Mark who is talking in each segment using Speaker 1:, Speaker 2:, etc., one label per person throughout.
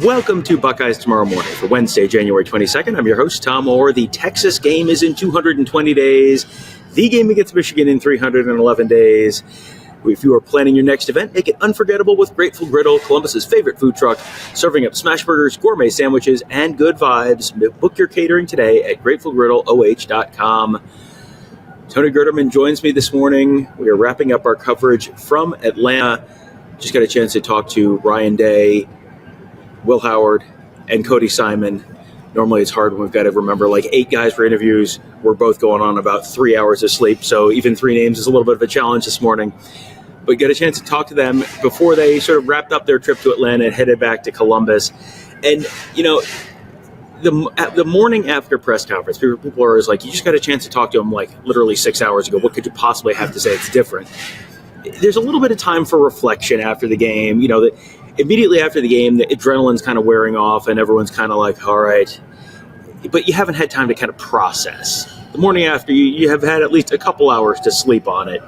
Speaker 1: Welcome to Buckeyes Tomorrow Morning for Wednesday, January 22nd. I'm your host, Tom Orr. The Texas game is in 220 days. The game against Michigan in 311 days. If you are planning your next event, make it unforgettable with Grateful Griddle, Columbus's favorite food truck, serving up smash burgers, gourmet sandwiches, and good vibes. Book your catering today at GratefulGriddleOH.com. Tony Gerdeman joins me this morning. We are wrapping up our coverage from Atlanta. Just got a chance to talk to Ryan Day, Will Howard, and Cody Simon. Normally it's hard when we've got to remember like 8 guys for interviews. We're both going on about 3 hours of sleep, so even 3 names is a little bit of a challenge this morning. But got a chance to talk to them before they sort of wrapped up their trip to Atlanta and headed back to Columbus. And, you know, the morning after press conference, people are always like, you just got a chance to talk to them like literally 6 hours ago. What could you possibly have to say it's different? There's a little bit of time for reflection after the game. You know, immediately after the game, the adrenaline's kind of wearing off and everyone's kind of like, all right. But you haven't had time to kind of process. The morning after, you have had at least a couple hours to sleep on it.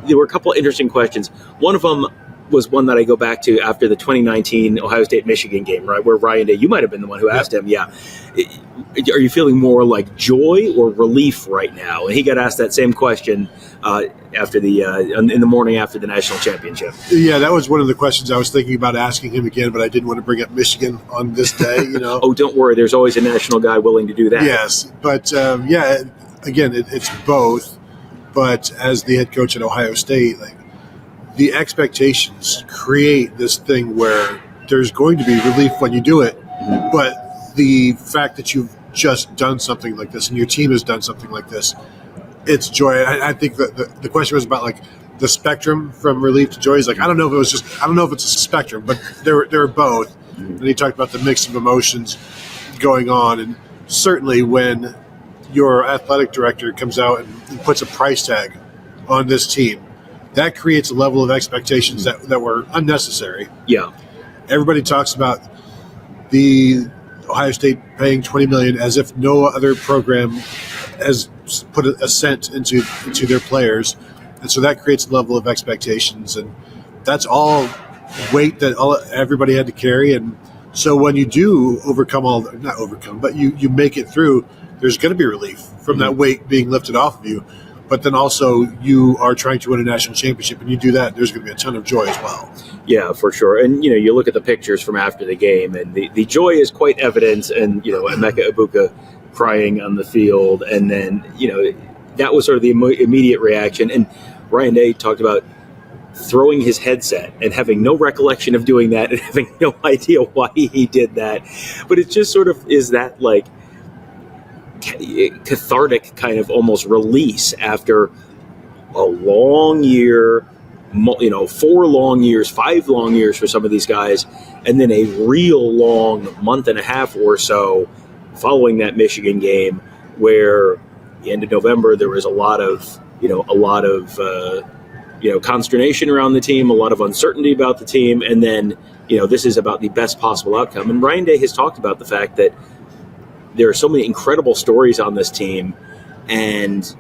Speaker 1: There were a couple interesting questions. One of them was one that I go back to after the 2019 Ohio State Michigan game, right, where Ryan Day, you might have been the one who asked him, are you feeling more like joy or relief right now? And he got asked that same question after in the morning after the national championship. Yeah,
Speaker 2: that was one of the questions I was thinking about asking him again, but I didn't want to bring up Michigan on this day. You know.
Speaker 1: Oh, don't worry. There's always a national guy willing to do that.
Speaker 2: Yes, but again, it's both. But as the head coach at Ohio State, like, the expectations create this thing where there's going to be relief when you do it, but the fact that you've just done something like this and your team has done something like this, it's joy. I think that the question was about like the spectrum from relief to joy. Is like I don't know if it's a spectrum, but they're both. And he talked about the mix of emotions going on, and certainly when your athletic director comes out and puts a price tag on this team, that creates a level of expectations that were unnecessary.
Speaker 1: Yeah. Everybody
Speaker 2: talks about the Ohio State paying $20 million as if no other program has put a cent into their players. And so that creates a level of expectations. And that's all weight that everybody had to carry. And so when you do but you make it through, there's going to be relief from that weight being lifted off of you. But then also you are trying to win a national championship, and you do that, there's going to be a ton of joy as well.
Speaker 1: Yeah, for sure. And, you know, you look at the pictures from after the game, and the joy is quite evident. And, you know, Emeka Egbuka crying on the field. And then, you know, that was sort of the immediate reaction. And Ryan Day talked about throwing his headset and having no recollection of doing that and having no idea why he did that. But it just sort of is that, like, cathartic kind of almost release after a long year, 4 long years, 5 long years for some of these guys, and then a real long month and a half or so following that Michigan game, where the end of November there was a lot of consternation around the team, a lot of uncertainty about the team, and then this is about the best possible outcome. And Ryan Day has talked about the fact that there are so many incredible stories on this team, and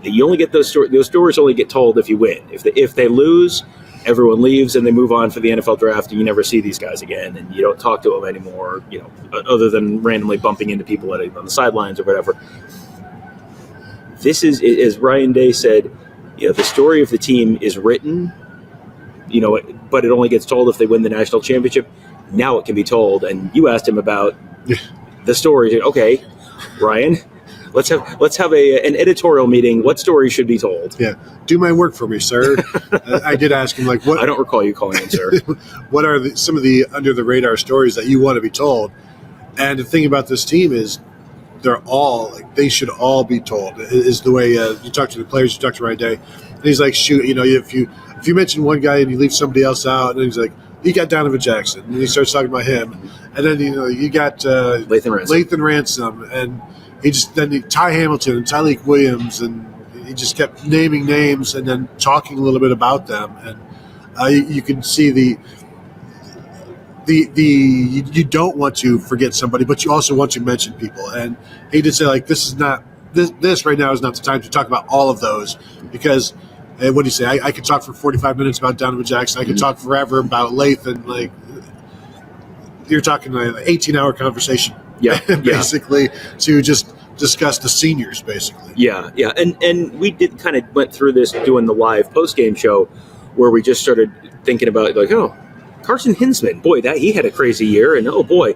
Speaker 1: you only get those stories only get told if you win. If they lose, everyone leaves and they move on for the NFL draft, and you never see these guys again, and you don't talk to them anymore, other than randomly bumping into people on the sidelines or whatever. This is, as Ryan Day said, the story of the team is written, but it only gets told if they win the national championship. Now it can be told, and you asked him about the story. Okay, Ryan, let's have an editorial meeting. What story should be told?
Speaker 2: Yeah, do my work for me, sir. I did ask him, what
Speaker 1: I don't recall you calling him sir.
Speaker 2: What are some of the under the radar stories that you want to be told? And the thing about this team is they should all be told. Is the way you talk to the players, you talk to Ryan Day, and he's like, shoot, if you mention one guy and you leave somebody else out, and he's like, you got Donovan Jackson, and he starts talking about him, and then you got Lathan Ransom, and Ty Hamilton and Tyleik Williams, and he just kept naming names and then talking a little bit about them, and you can see you don't want to forget somebody, but you also want to mention people. And he did say, this right now is not the time to talk about all of those, because what do you say? I could talk for 45 minutes about Donovan Jackson. I could talk forever about Lathan. you're talking an 18-hour conversation,
Speaker 1: basically,
Speaker 2: to just discuss the seniors, basically.
Speaker 1: Yeah. And we did kind of went through this doing the live post-game show where we just started thinking about, like, oh, Carson Hinsman, boy, that he had a crazy year, and oh boy,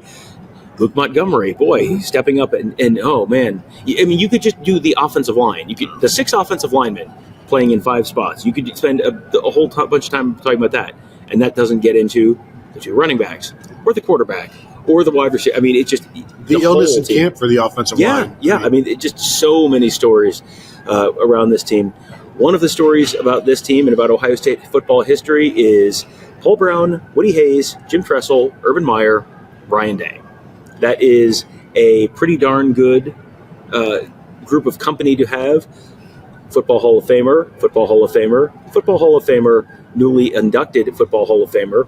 Speaker 1: Luke Montgomery, boy, stepping up, and oh man, I mean, you could just do the offensive line. You could the 6 offensive linemen playing in 5 spots. You could spend a whole bunch of time talking about that, and that doesn't get into the 2 running backs or the quarterback or the wide receiver. I mean, it's just
Speaker 2: the illness in camp for the offensive line.
Speaker 1: Yeah. I mean, it's just so many stories around this team. One of the stories about this team and about Ohio State football history is Paul Brown, Woody Hayes, Jim Tressel, Urban Meyer, Ryan Day. That is a pretty darn good group of company to have. Football Hall of Famer, Football Hall of Famer, Football Hall of Famer, newly inducted Football Hall of Famer,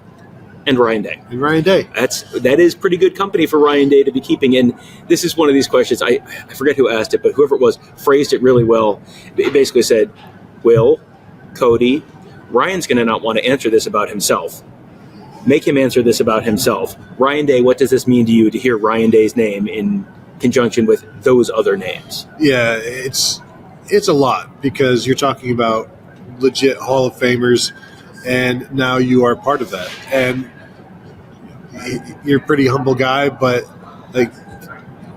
Speaker 1: and Ryan Day. That is pretty good company for Ryan Day to be keeping. And this is one of these questions, I forget who asked it, but whoever it was phrased it really well. It basically said, Will, Cody, Ryan's going to not want to answer this about himself. Make him answer this about himself. Ryan Day, what does this mean to you to hear Ryan Day's name in conjunction with those other names?
Speaker 2: Yeah, it's a lot, because you're talking about legit Hall of Famers, and now you are part of that. And you're a pretty humble guy, but like,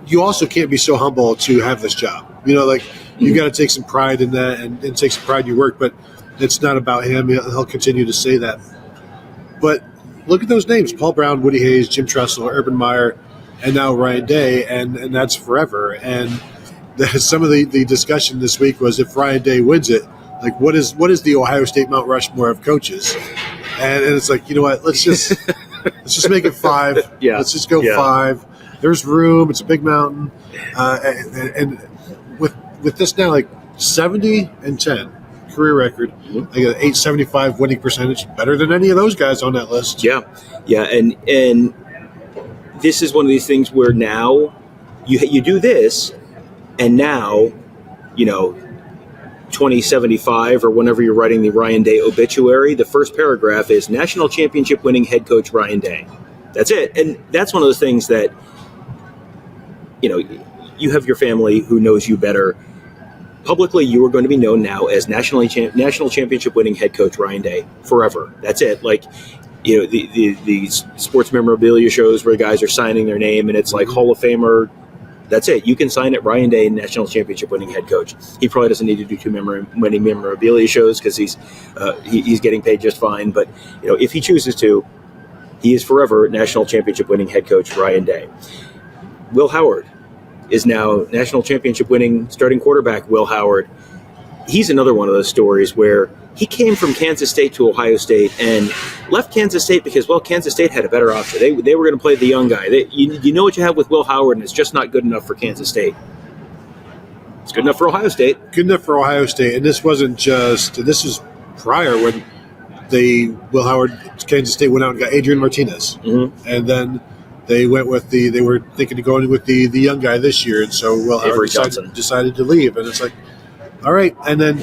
Speaker 2: you also can't be so humble to have this job. You know, like, you got to take some pride in that and take some pride in your work, but it's not about him. He'll continue to say that. But look at those names: Paul Brown, Woody Hayes, Jim Tressel, Urban Meyer, and now Ryan Day, and that's forever. And some of the discussion this week was, if Ryan Day wins it, like, what is the Ohio State Mount Rushmore of coaches? And it's like, you know what? Let's just make it 5.
Speaker 1: Yeah.
Speaker 2: Let's just go 5. There's room. It's a big mountain, and with this now, like, 70-10 career record, like an 875 winning percentage, better than any of those guys on that list.
Speaker 1: Yeah, and this is one of these things where now you do this, and now, 2075 or whenever you're writing the Ryan Day obituary, the first paragraph is national championship winning head coach Ryan Day. That's it, and that's one of those things that you have your family who knows you better. Publicly, you are going to be known now as national championship winning head coach Ryan Day forever. That's it. Like, the sports memorabilia shows where guys are signing their name, and it's like Hall of Famer. That's it. You can sign it, Ryan Day, national championship winning head coach. He probably doesn't need to do too many memorabilia shows because he's getting paid just fine. But if he chooses to, he is forever national championship winning head coach Ryan Day. Will Howard is now national championship winning starting quarterback Will Howard. He's another one of those stories where he came from Kansas State to Ohio State and left Kansas State because, well, Kansas State had a better option. They were going to play the young guy. You know what you have with Will Howard, and it's just not good enough for Kansas State. It's good enough for Ohio State.
Speaker 2: Good enough for Ohio State. And this wasn't just – this was prior when Will Howard, Kansas State, went out and got Adrian Martinez. Mm-hmm. And then – they went with they were thinking of going with the young guy this year, and so Will Howard decided to leave. And it's like, all right. And then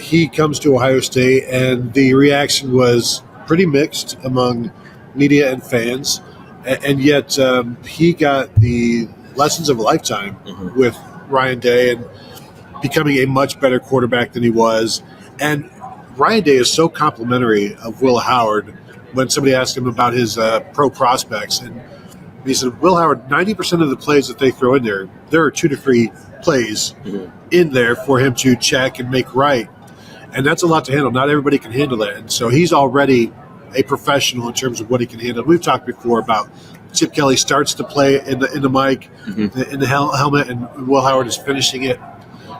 Speaker 2: he comes to Ohio State, and the reaction was pretty mixed among media and fans. And yet he got the lessons of a lifetime with Ryan Day and becoming a much better quarterback than he was. And Ryan Day is so complimentary of Will Howard. When somebody asked him about his pro prospects, and he said, Will Howard, 90% of the plays that they throw in there are 2 to 3 plays in there for him to check and make right. And that's a lot to handle. Not everybody can handle that. And so he's already a professional in terms of what he can handle. We've talked before about Chip Kelly starts to play in the mic, in the helmet, and Will Howard is finishing it.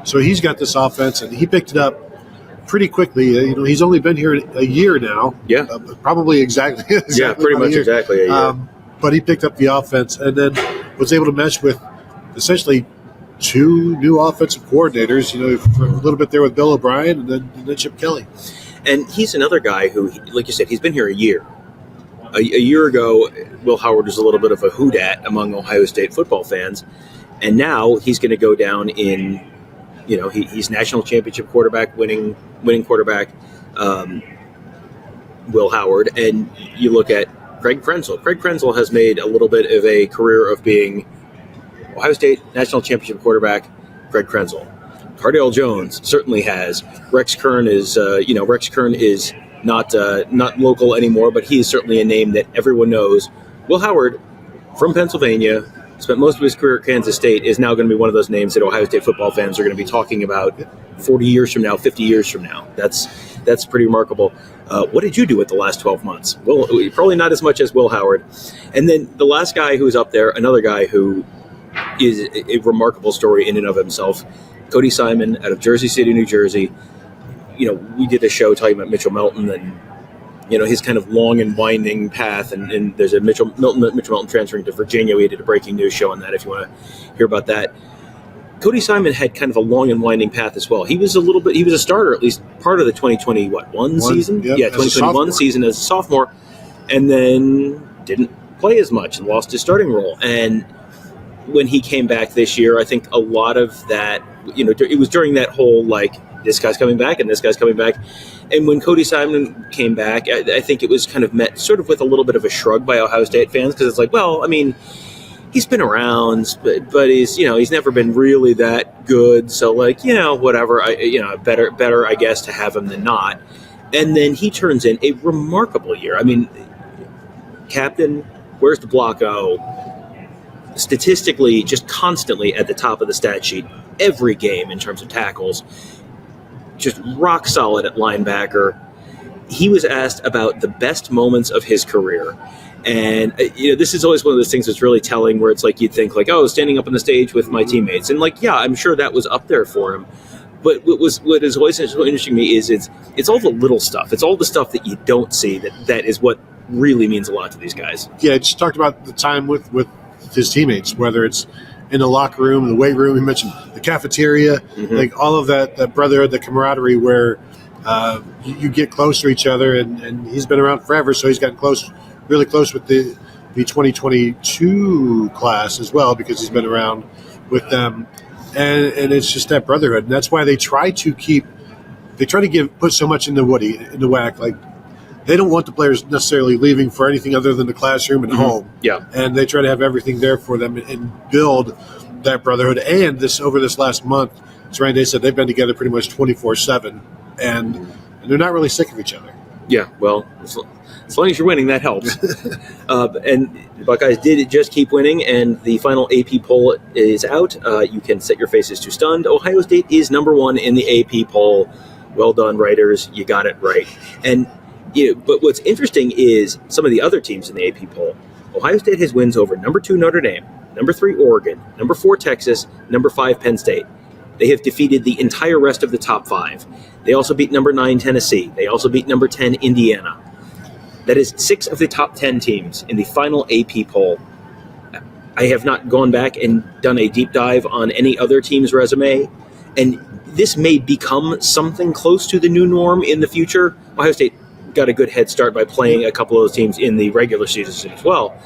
Speaker 2: So he's got this offense, and he picked it up pretty quickly. He's only been here a year now.
Speaker 1: Yeah.
Speaker 2: Probably exactly
Speaker 1: pretty much exactly a year.
Speaker 2: But he picked up the offense and then was able to mesh with essentially 2 new offensive coordinators, for a little bit there with Bill O'Brien and then Chip Kelly.
Speaker 1: And he's another guy who, like you said, he's been here a year. A year ago, Will Howard was a little bit of a houdat among Ohio State football fans. And now he's going to go down in, he's national championship quarterback, winning quarterback, Will Howard. And you look at Craig Krenzel. Craig Krenzel has made a little bit of a career of being Ohio State national championship quarterback. Craig Krenzel. Cardale Jones certainly has. Rex Kern is not local anymore, but he is certainly a name that everyone knows. Will Howard from Pennsylvania, spent most of his career at Kansas State, is now going to be one of those names that Ohio State football fans are going to be talking about 40 years from now, 50 years from now. That's pretty remarkable. What did you do with the last 12 months? Well, probably not as much as Will Howard. And then the last guy who's up there, another guy who is a remarkable story in and of himself, Cody Simon out of Jersey City, New Jersey. We did a show talking about Mitchell Melton and, his kind of long and winding path. And there's a Mitchell Melton transferring to Virginia. We did a breaking news show on that if you want to hear about that. Cody Simon had kind of a long and winding path as well. He was a starter, at least part of the 2021 season.
Speaker 2: Yep,
Speaker 1: 2021 season as a sophomore, and then didn't play as much and lost his starting role. And when he came back this year, I think a lot of that, it was during that whole, this guy's coming back and this guy's coming back. And when Cody Simon came back, I think it was kind of met sort of with a little bit of a shrug by Ohio State fans, because it's like, well, I mean, he's been around, but he's never been really that good. So whatever, better, I guess, to have him than not. And then he turns in a remarkable year. I mean, captain, where's the block O? Statistically, just constantly at the top of the stat sheet every game in terms of tackles, just rock solid at linebacker. He was asked about the best moments of his career, and this is always one of those things that's really telling, where it's like you'd think standing up on the stage with my teammates, and I'm sure that was up there for him. But what is always so interesting to me is it's all the little stuff. It's all the stuff that you don't see that is what really means a lot to these guys.
Speaker 2: Yeah, I just talked about the time with his teammates, whether it's in the locker room, the weight room, he mentioned the cafeteria, all of that brotherhood, the camaraderie, where you get close to each other, and he's been around forever, so he's gotten really close with the 2022 class as well, because he's been around with them, and it's just that brotherhood, and that's why they try to put so much in the WAC. They don't want the players necessarily leaving for anything other than the classroom and home. Yeah. And they try to have everything there for them and build that brotherhood. And over this last month, as Ryan Day said, they've been together pretty much 24/7, and they're not really sick of each other.
Speaker 1: Yeah, well, as long as you're winning, that helps. And the Buckeyes did just keep winning, and the final AP poll is out. You can set your faces to stunned. Ohio State is number one in the AP poll. Well done, writers. You got it right. And but what's interesting is some of the other teams in the AP poll. Ohio State has wins over number 2 Notre Dame, number 3 Oregon, number 4 Texas, number 5 Penn State. They have defeated the entire rest of the top 5. They also beat number 9 Tennessee. They also beat number 10 Indiana. That is 6 of the top 10 teams in the final AP poll. I have not gone back and done a deep dive on any other team's resume, and this may become something close to the new norm in the future. Ohio State got a good head start by playing a couple of those teams in the regular season as well.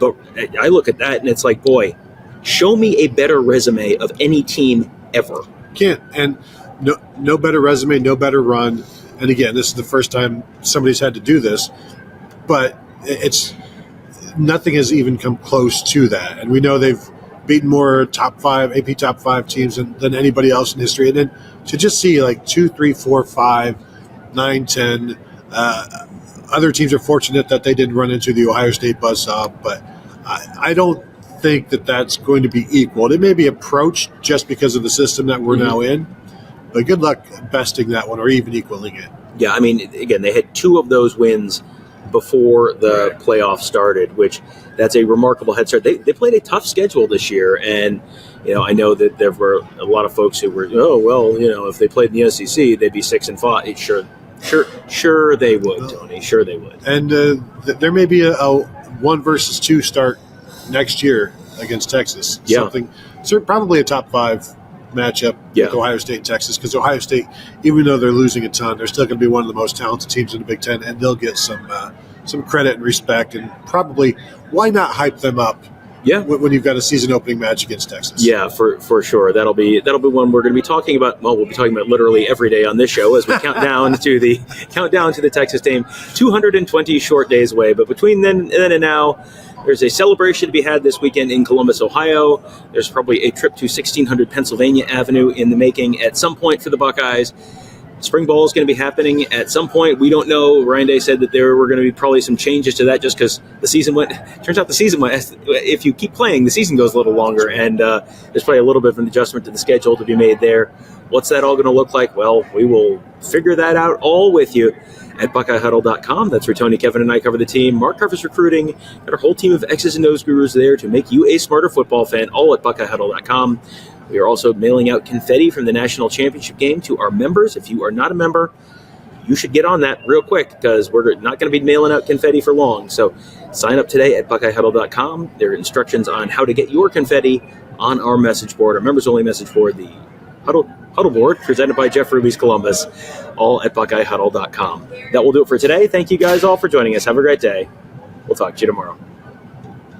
Speaker 1: But I look at that and it's like, boy, show me a better resume of any team ever.
Speaker 2: Can't. And no better resume, no better run. And again, this is the first time somebody's had to do this, but nothing has even come close to that. And we know they've beaten more AP top 5 teams than anybody else in history. And then to just see 2, 3, 4, 5, 9, 10, other teams are fortunate that they didn't run into the Ohio State buzzsaw, but I don't think that that's going to be equal. It may be approached just because of the system that we're now in, but good luck besting that one or even equaling it.
Speaker 1: Yeah, I mean, again, they had 2 of those wins before the playoffs started, which that's a remarkable head start. They played a tough schedule this year, and I know that there were a lot of folks who were, if they played in the SEC, they'd be 6-5. Sure they would, Tony. Sure they would.
Speaker 2: And there may be a 1 versus 2 start next year against Texas.
Speaker 1: Yeah.
Speaker 2: Probably a top 5 matchup with Ohio State and Texas, because Ohio State, even though they're losing a ton, they're still going to be one of the most talented teams in the Big Ten, and they'll get some credit and respect, and probably why not hype them up
Speaker 1: Yeah.
Speaker 2: when you've got a season opening match against Texas.
Speaker 1: Yeah, for sure. That'll be one we're going to be talking about. Well, we'll be talking about literally every day on this show as we count down to the Texas Dame. 220 short days away, but between then and now, there's a celebration to be had this weekend in Columbus, Ohio. There's probably a trip to 1600 Pennsylvania Avenue in the making at some point for the Buckeyes. Spring ball is going to be happening at some point. We don't know. Ryan Day said that there were going to be probably some changes to that just because the season went. Turns out the season went. If you keep playing, the season goes a little longer, and there's probably a little bit of an adjustment to the schedule to be made there. What's that all going to look like? Well, we will figure that out all with you at BuckeyeHuddle.com. That's where Tony, Kevin, and I cover the team. Mark covers recruiting. Got our whole team of X's and O's gurus there to make you a smarter football fan, all at BuckeyeHuddle.com. We are also mailing out confetti from the national championship game to our members. If you are not a member, you should get on that real quick because we're not going to be mailing out confetti for long. So sign up today at BuckeyeHuddle.com. There are instructions on how to get your confetti on our message board, our members-only message board, the Huddle Board, presented by Jeff Ruby's Columbus, all at BuckeyeHuddle.com. That will do it for today. Thank you guys all for joining us. Have a great day. We'll talk to you tomorrow.